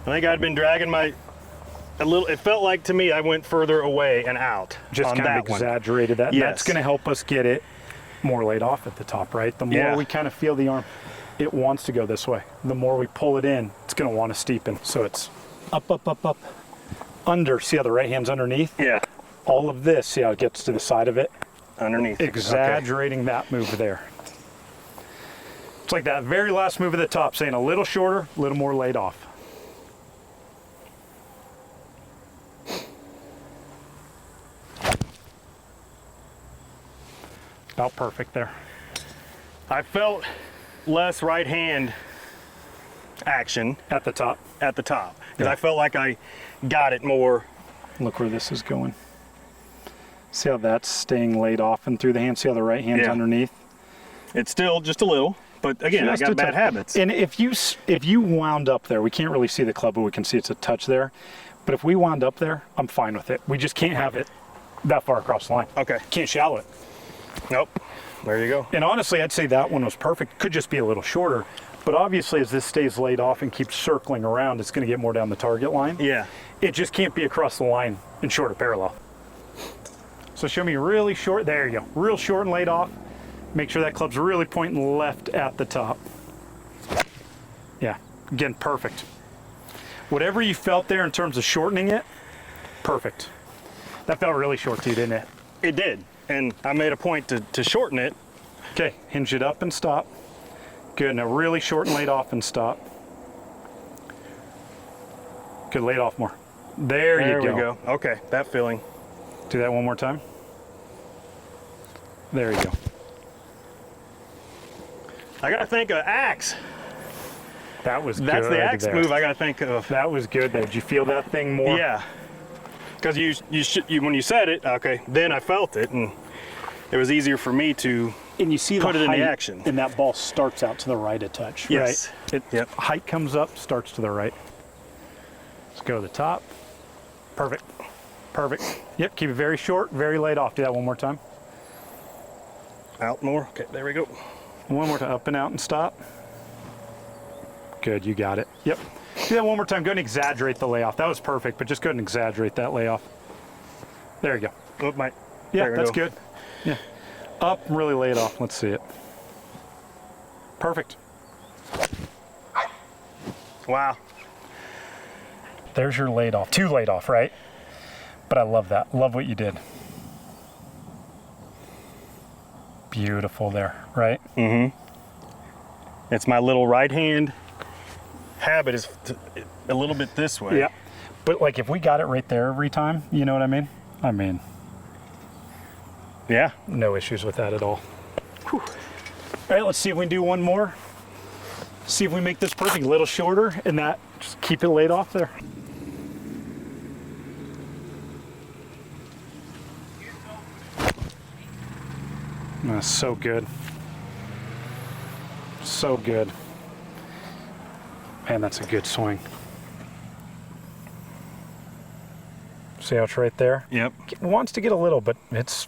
I think I'd been dragging a little, it felt like to me I went further away and out. Just on kind that of exaggerated that. Yes. That's going to help us get it more laid off at the top, right? The more we kind of feel the arm, it wants to go this way. The more we pull it in, it's going to want to steepen. So it's up, up, up, up, under. See how the right hand's underneath? Yeah. All of this, see how it gets to the side of it? Underneath. Exaggerating that move there. It's like that very last move at the top, saying a little shorter, a little more laid off. About perfect there. I felt less right hand action At the top. because Yeah. I felt like I got it more. Look where this is going. See how that's staying laid off and through the hand? See how the right hand's Yeah. underneath? It's still just a little, but again, Just I a got bad touch. habits. And if you wound up there, we can't really see the club, but we can see it's a touch there. But if we wound up there, I'm fine with it. We just can't have it that far across the line. Okay. Can't shallow it. Nope. There you go. And honestly, I'd say that one was perfect. Could just be a little shorter. But obviously, as this stays laid off and keeps circling around, it's going to get more down the target line. Yeah. It just can't be across the line in shorter parallel. So show me really short. There you go. Real short and laid off. Make sure that club's really pointing left at the top. Yeah. Again, perfect. Whatever you felt there in terms of shortening it, perfect. That felt really short too, didn't it? It did. And I made a point to shorten it. Okay, hinge it up and stop. Good, now really short and laid off and stop. Good, laid off more. There you go. There we go. Okay, that feeling. Do that one more time. There you go. I got to think of axe. That was good. That's the axe there. move I got to think of. That was good there. Did you feel that thing more? Yeah. Because you when you said it, okay, then I felt it, and it was easier for me to And you see put the it in height, the action. and that ball starts out to the right a touch, Yes. right? Yep. Height comes up, starts to the right. Let's go to the top. Perfect. Perfect. Yep, keep it very short, very laid off. Do that one more time. Out more. Okay, there we go. One more time, up and out and stop. Good, you got it. Yep. Do that one more time. Go ahead and exaggerate the layoff. That was perfect, but just go ahead and exaggerate that layoff. There you go. Oh, my. Yeah, There we that's go. good. Yeah. Up and really lay it off. Let's see it. Perfect. Wow. There's your laid off. 2 laid off, right? But I love that. Love what you did. Beautiful there, right? It's my little right hand habit is a little bit this way. Yeah. But like if we got it right there every time, you know what I mean? I mean, Yeah. no issues with that at all. Whew. All right, let's see if we can do one more. See if we make this perfect. A little shorter and that, just keep it laid off there. That's so good. So good. Man, that's a good swing. See how it's right there? Yep. It wants to get a little, but it's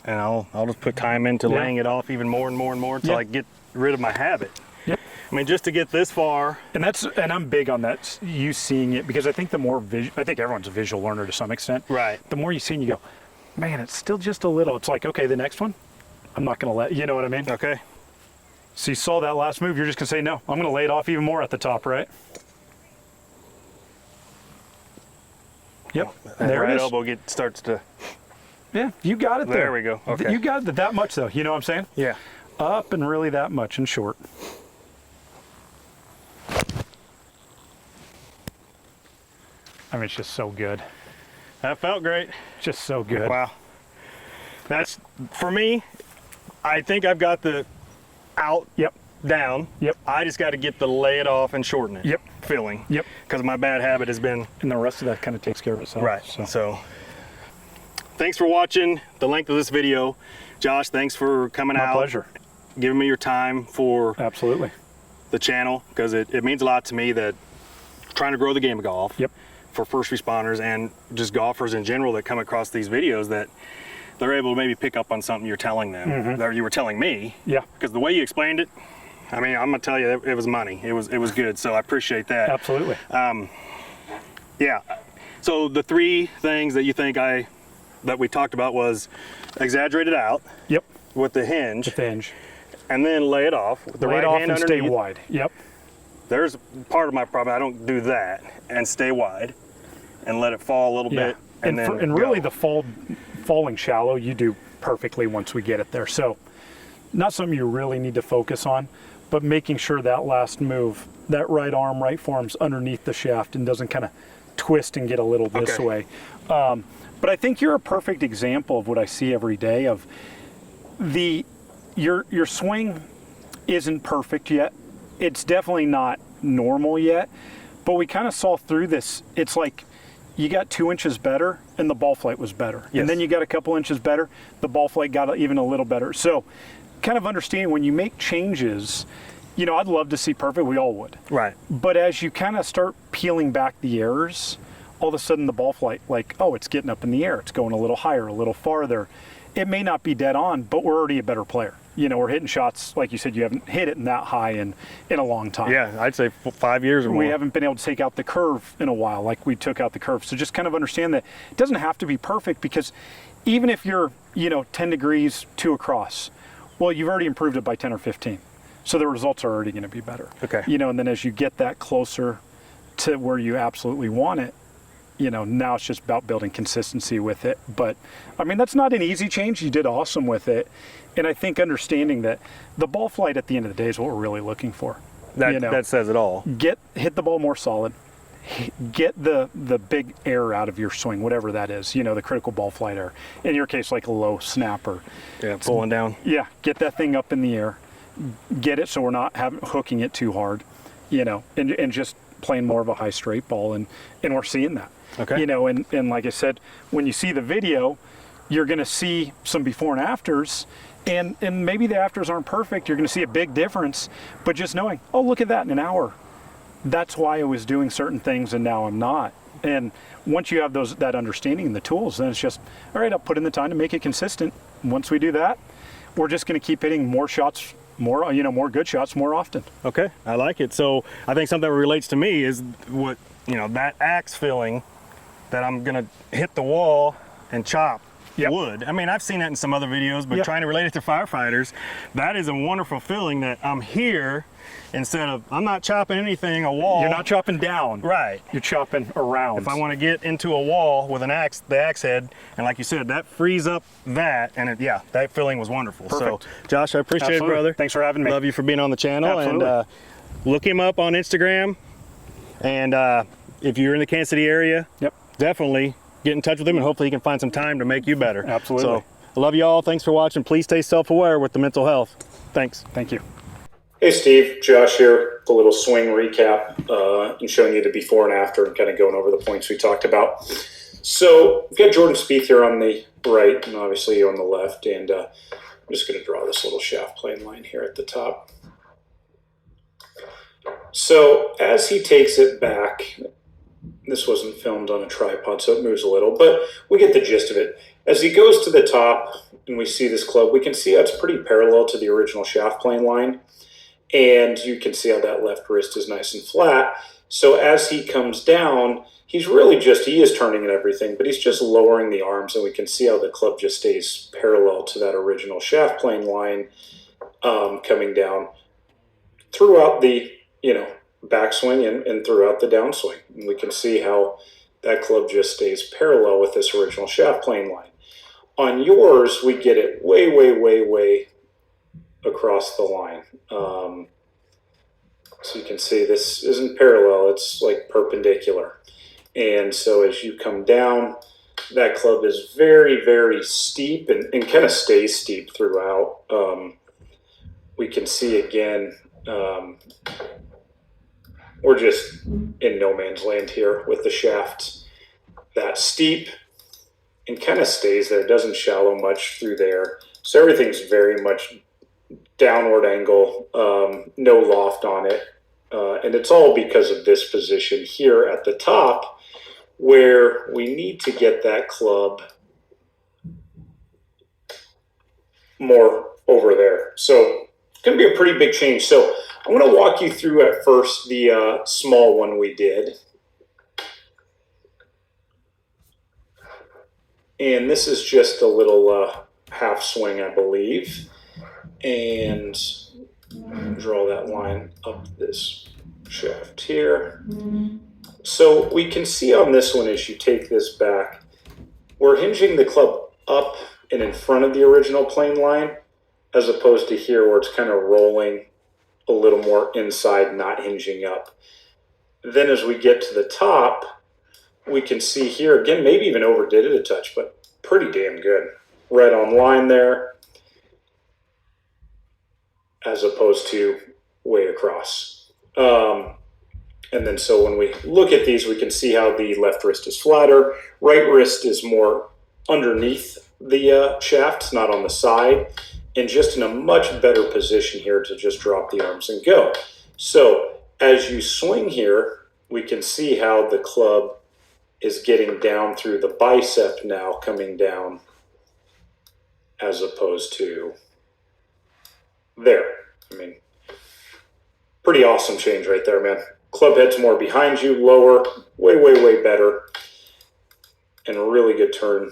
And I'll just put time into Yeah. laying it off even more and more and more until Yeah. I get rid of my habit. Yep. I mean, just to get this far. And I'm big on that. You seeing it because I think the more I think everyone's a visual learner to some extent. Right. The more you see, and you go, man, it's still just a little. It's like, okay, the next one, I'm not gonna let. You know what I mean? Okay. So you saw that last move. You're just gonna say no. I'm gonna lay it off even more at the top, right? Yep. That There right it is. elbow starts to. Yeah, you got it there. There we go. Okay. You got it that much though. You know what I'm saying? Yeah. Up and really that much and short. I mean, it's just so good. That felt great. Just so good. Wow. That's, for me, I think I've got the out Yep. down. Yep. I just got to get the lay it off and shorten it. Yep. Feeling. Yep. Because my bad habit has been. And the rest of that kind of takes care of itself. Right. So. So, thanks for watching the length of this video. Josh, thanks for coming My out. pleasure. giving me your time for Absolutely. the channel, because it means a lot to me that trying to grow the game of golf. Yep. For first responders and just golfers in general that come across these videos, that they're able to maybe pick up on something you're telling them, that you were telling me. Yeah. Because the way you explained it, I mean, I'm gonna tell you, it was money. It was good. So I appreciate that. Absolutely. Yeah. So the three things that you think that we talked about was exaggerate it out. Yep. With the hinge. With the hinge. And then lay it off with the lay right it off hand and underneath. stay wide. Yep. There's part of my problem. I don't do that and stay wide and let it fall a little bit. And then really the falling shallow, you do perfectly once we get it there. So not something you really need to focus on, but making sure that last move, that right arm, right forearm's underneath the shaft and doesn't kind of twist and get a little this way. But I think you're a perfect example of what I see every day of your swing isn't perfect yet. It's definitely not normal yet, but we kind of saw through this. It's like you got 2 inches better and the ball flight was better. Yes. And then you got a couple inches better, the ball flight got even a little better. So kind of understanding when you make changes, you know, I'd love to see perfect, we all would. Right. But as you kind of start peeling back the errors, all of a sudden the ball flight, like, oh, it's getting up in the air, it's going a little higher, a little farther. It may not be dead on, but we're already a better player. You know, we're hitting shots, like you said, you haven't hit it in that high in a long time. Yeah, I'd say 5 years or more. We haven't been able to take out the curve in a while like we took out the curve. So just kind of understand that it doesn't have to be perfect, because even if you're, 10 degrees to across, well, you've already improved it by 10 or 15. So the results are already going to be better. Okay. And then as you get that closer to where you absolutely want it, now it's just about building consistency with it. But I mean, that's not an easy change. You did awesome with it. And I think understanding that the ball flight at the end of the day is what we're really looking for. That says it all. Hit the ball more solid. Get the big error out of your swing, whatever that is, the critical ball flight error. In your case, like a low snapper. Yeah, pulling down. Yeah, get that thing up in the air. Get it so we're not hooking it too hard, and just playing more of a high straight ball, and we're seeing that. Okay. And like I said, when you see the video, you're going to see some before and afters, and maybe the afters aren't perfect. You're going to see a big difference, but just knowing, oh, look at that in an hour. That's why I was doing certain things and now I'm not. And once you have that understanding and the tools, then it's just, all right, I'll put in the time to make it consistent. Once we do that, we're just going to keep hitting more shots, more good shots more often. Okay, I like it. So I think something that relates to me is what, that axe feeling that I'm gonna hit the wall and chop wood. I mean, I've seen that in some other videos, but trying to relate it to firefighters, that is a wonderful feeling that I'm here instead of, I'm not chopping anything, a wall. You're not chopping down. Right. You're chopping around. If I want to get into a wall with an axe, the axe head, and like you said, that frees up that, and that feeling was wonderful. Perfect. So, Josh, I appreciate Absolutely. it, brother. Thanks for having me. Love you for being on the channel. Absolutely. And look him up on Instagram. And if you're in the Kansas City area, definitely get in touch with him, and hopefully he can find some time to make you better. Absolutely. So, I love you all. Thanks for watching. Please stay self-aware with the mental health. Thanks. Thank you. Hey Steve, Josh here. The little swing recap and showing you the before and after and kind of going over the points we talked about. So we've got Jordan Spieth here on the right and obviously on the left, and I'm just going to draw this little shaft plane line here at the top. So as he takes it back, this wasn't filmed on a tripod, so it moves a little, but we get the gist of it. As he goes to the top and we see this club, we can see how it's pretty parallel to the original shaft plane line. And you can see how that left wrist is nice and flat. So as he comes down, he is turning and everything, but he's just lowering the arms, and we can see how the club just stays parallel to that original shaft plane line coming down throughout the, backswing and throughout the downswing. And we can see how that club just stays parallel with this original shaft plane line. On yours, we get it way, way, way, way across the line. So you can see this isn't parallel, it's like perpendicular. And so as you come down, that club is very, very steep and kind of stays steep throughout. We can see again, we're just in no man's land here with the shaft that steep and kind of stays there. It doesn't shallow much through there. So everything's very much downward angle, no loft on it. And it's all because of this position here at the top where we need to get that club more over there. So it's going to be a pretty big change. So I'm going to walk you through at first the small one we did. And this is just a little half swing, I believe. And draw that line up this shaft here. So we can see on this one, as you take this back, we're hinging the club up and in front of the original plane line, as opposed to here where it's kind of rolling a little more inside, not hinging up. Then as we get to the top, we can see here, again, maybe even overdid it a touch, but pretty damn good. Right on line there, as opposed to way across. And then so when we look at these, we can see how the left wrist is flatter. Right wrist is more underneath the shaft, not on the side, and just in a much better position here to just drop the arms and go. So as you swing here, we can see how the club is getting down through the bicep now, coming down, as opposed to there. I mean, pretty awesome change right there, man. Club head's more behind you, lower, way, way, way better. And a really good turn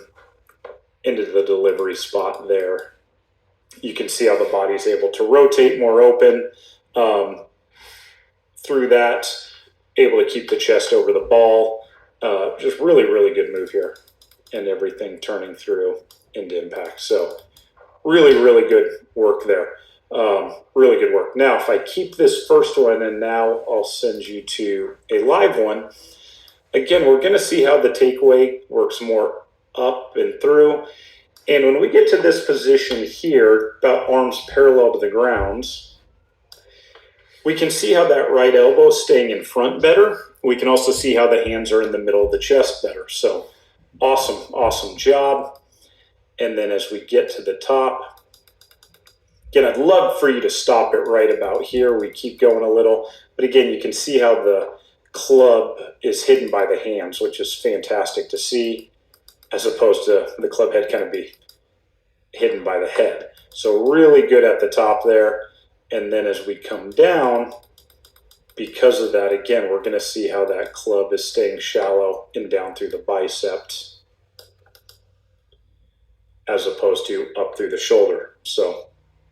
into the delivery spot there. You can see how the body is able to rotate more open through that, able to keep the chest over the ball. Just really, really good move here. And everything turning through into impact. So really, really good work there. Really good work. Now, if I keep this first one and now I'll send you to a live one, again, we're going to see how the takeaway works more up and through. And when we get to this position here, about arms parallel to the ground, we can see how that right elbow is staying in front better. We can also see how the hands are in the middle of the chest better. So awesome, awesome job. And then as we get to the top, again, I'd love for you to stop it right about here. We keep going a little, but again, you can see how the club is hidden by the hands, which is fantastic to see, as opposed to the club head kind of be hidden by the head. So really good at the top there. And then as we come down, because of that, again, we're going to see how that club is staying shallow and down through the bicep, as opposed to up through the shoulder. So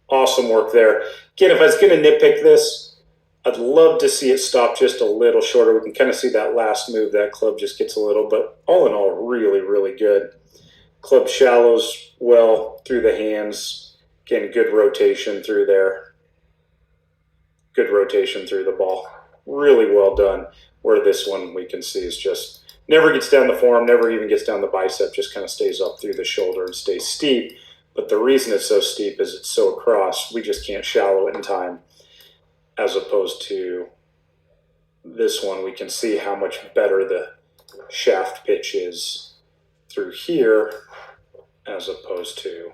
awesome work there. Again, if I was going to nitpick this, I'd love to see it stop just a little shorter. We can kind of see that last move, that club just gets a little, but all in all, really, really good. Club shallows well through the hands. Again, good rotation through there. Good rotation through the ball. Really well done. Where this one we can see is just never gets down the forearm, never even gets down the bicep, just kind of stays up through the shoulder and stays steep. But the reason it's so steep is it's so across, we just can't shallow it in time. As opposed to this one, we can see how much better the shaft pitch is through here as opposed to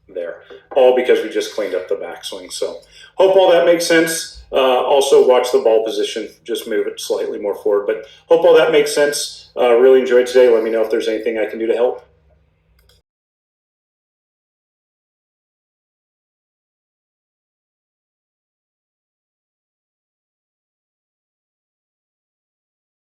there. All because we just cleaned up the backswing. So hope all that makes sense. Also watch the ball position, just move it slightly more forward. But hope all that makes sense. Really enjoyed today. Let me know if there's anything I can do to help.